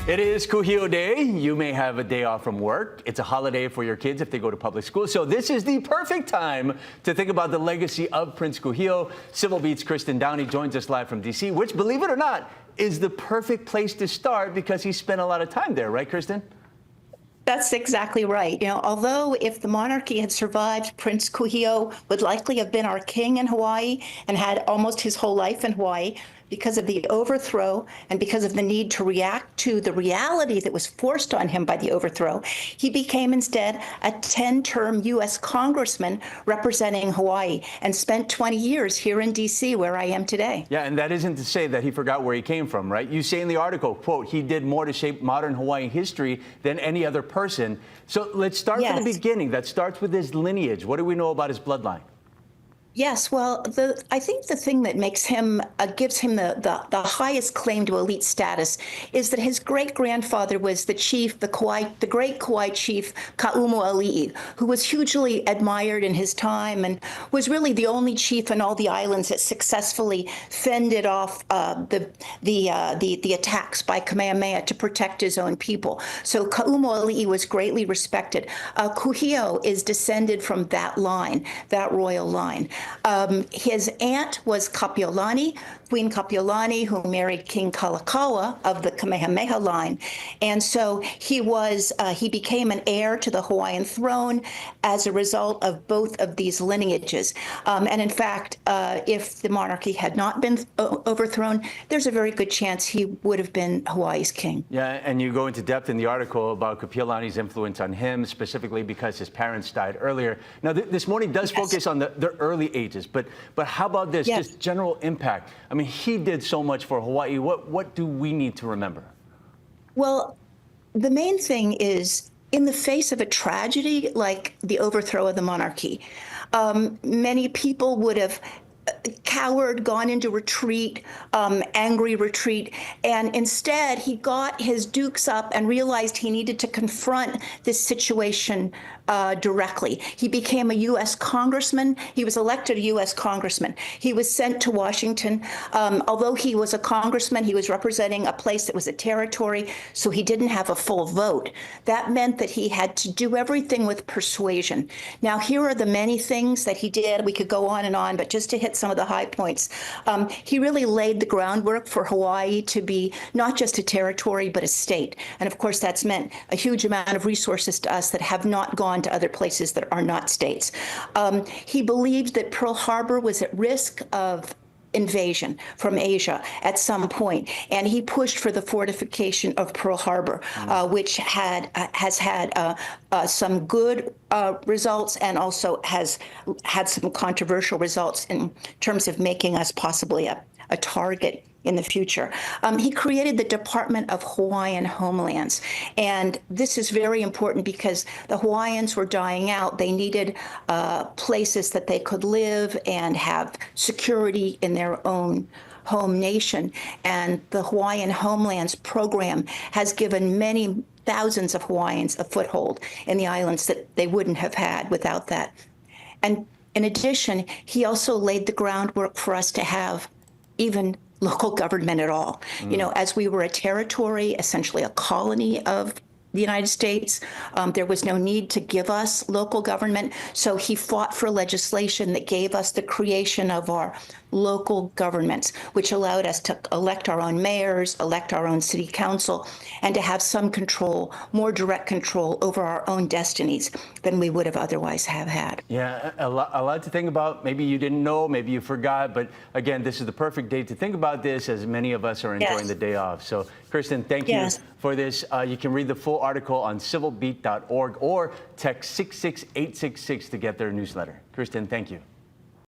It is Kūhiō Day. You may have a day off from work. It's a holiday for your kids if they go to public school. So this is the perfect time to think about the legacy of Prince Kūhiō. Civil Beat's Kirstin Downey joins us live from D.C., which, believe it or not, is the perfect place to start because he spent a lot of time there, right, Kirstin? That's exactly right. Although if the monarchy had survived, Prince Kūhiō would likely have been our king in Hawaii and had almost his whole life in Hawaii. Because of the overthrow and because of the need to react to the reality that was forced on him by the overthrow, he became instead a 10-term U.S. congressman representing Hawaii and spent 20 years here in D.C., where I am today. Yeah, and that isn't to say that he forgot where he came from, right? You say in the article, quote, he did more to shape modern Hawaiian history than any other person. So let's start from the beginning. That starts with his lineage. What do we know about his bloodline? Yes, well, I think the thing that makes him, gives him the highest claim to elite status is that his great-grandfather was the chief, the great Kauai chief, Ka'umuali'i, who was hugely admired in his time and was really the only chief in all the islands that successfully fended off the attacks by Kamehameha to protect his own people. So Ka'umuali'i was greatly respected. Kūhiō is descended from that line, that royal line. His aunt was Kapiolani, Queen Kapiolani, who married King Kalakaua of the Kamehameha line. And so he became an heir to the Hawaiian throne as a result of both of these lineages. And in fact, if the monarchy had not been overthrown, there's a very good chance he would have been Hawaii's king. Yeah, and you go into depth in the article about Kapiolani's influence on him, specifically because his parents died earlier. Now, this morning does focus on the early ages, but how about this, just general impact? I mean, he did so much for Hawaii. What do we need to remember? Well, the main thing is, in the face of a tragedy like the overthrow of the monarchy, many people would have cowered, gone into retreat, angry retreat, and instead he got his dukes up and realized he needed to confront this situation directly. He became a U.S. congressman. He was elected a U.S. congressman. He was sent to Washington. Although he was a congressman, he was representing a place that was a territory, so he didn't have a full vote. That meant that he had to do everything with persuasion. Now, here are the many things that he did. We could go on, but just to hit some of the high points, he really laid the groundwork for Hawaii to be not just a territory, but a state. And of course, that's meant a huge amount of resources to us that have not gone to other places that are not states. He believed that Pearl Harbor was at risk of invasion from Asia at some point, and he pushed for the fortification of Pearl Harbor, which has had some good results and also has had some controversial results in terms of making us possibly a target in the future. He created the Department of Hawaiian Homelands. And this is very important because the Hawaiians were dying out. They needed places that they could live and have security in their own home nation. And the Hawaiian Homelands program has given many thousands of Hawaiians a foothold in the islands that they wouldn't have had without that. And in addition, he also laid the groundwork for us to have even local government at all. As we were a territory, essentially a colony of the United States, there was no need to give us local government. So he fought for legislation that gave us the creation of our local governments, which allowed us to elect our own mayors, elect our own city council, and to have some control, more direct control over our own destinies than we would have otherwise have had. Yeah, a lot to think about. Maybe you didn't know, maybe you forgot, but again, this is the perfect day to think about this, as many of us are enjoying the day off. So, Kirstin, thank you for this. You can read the full article on civilbeat.org or text 66866 to get their newsletter. Kirstin, thank you.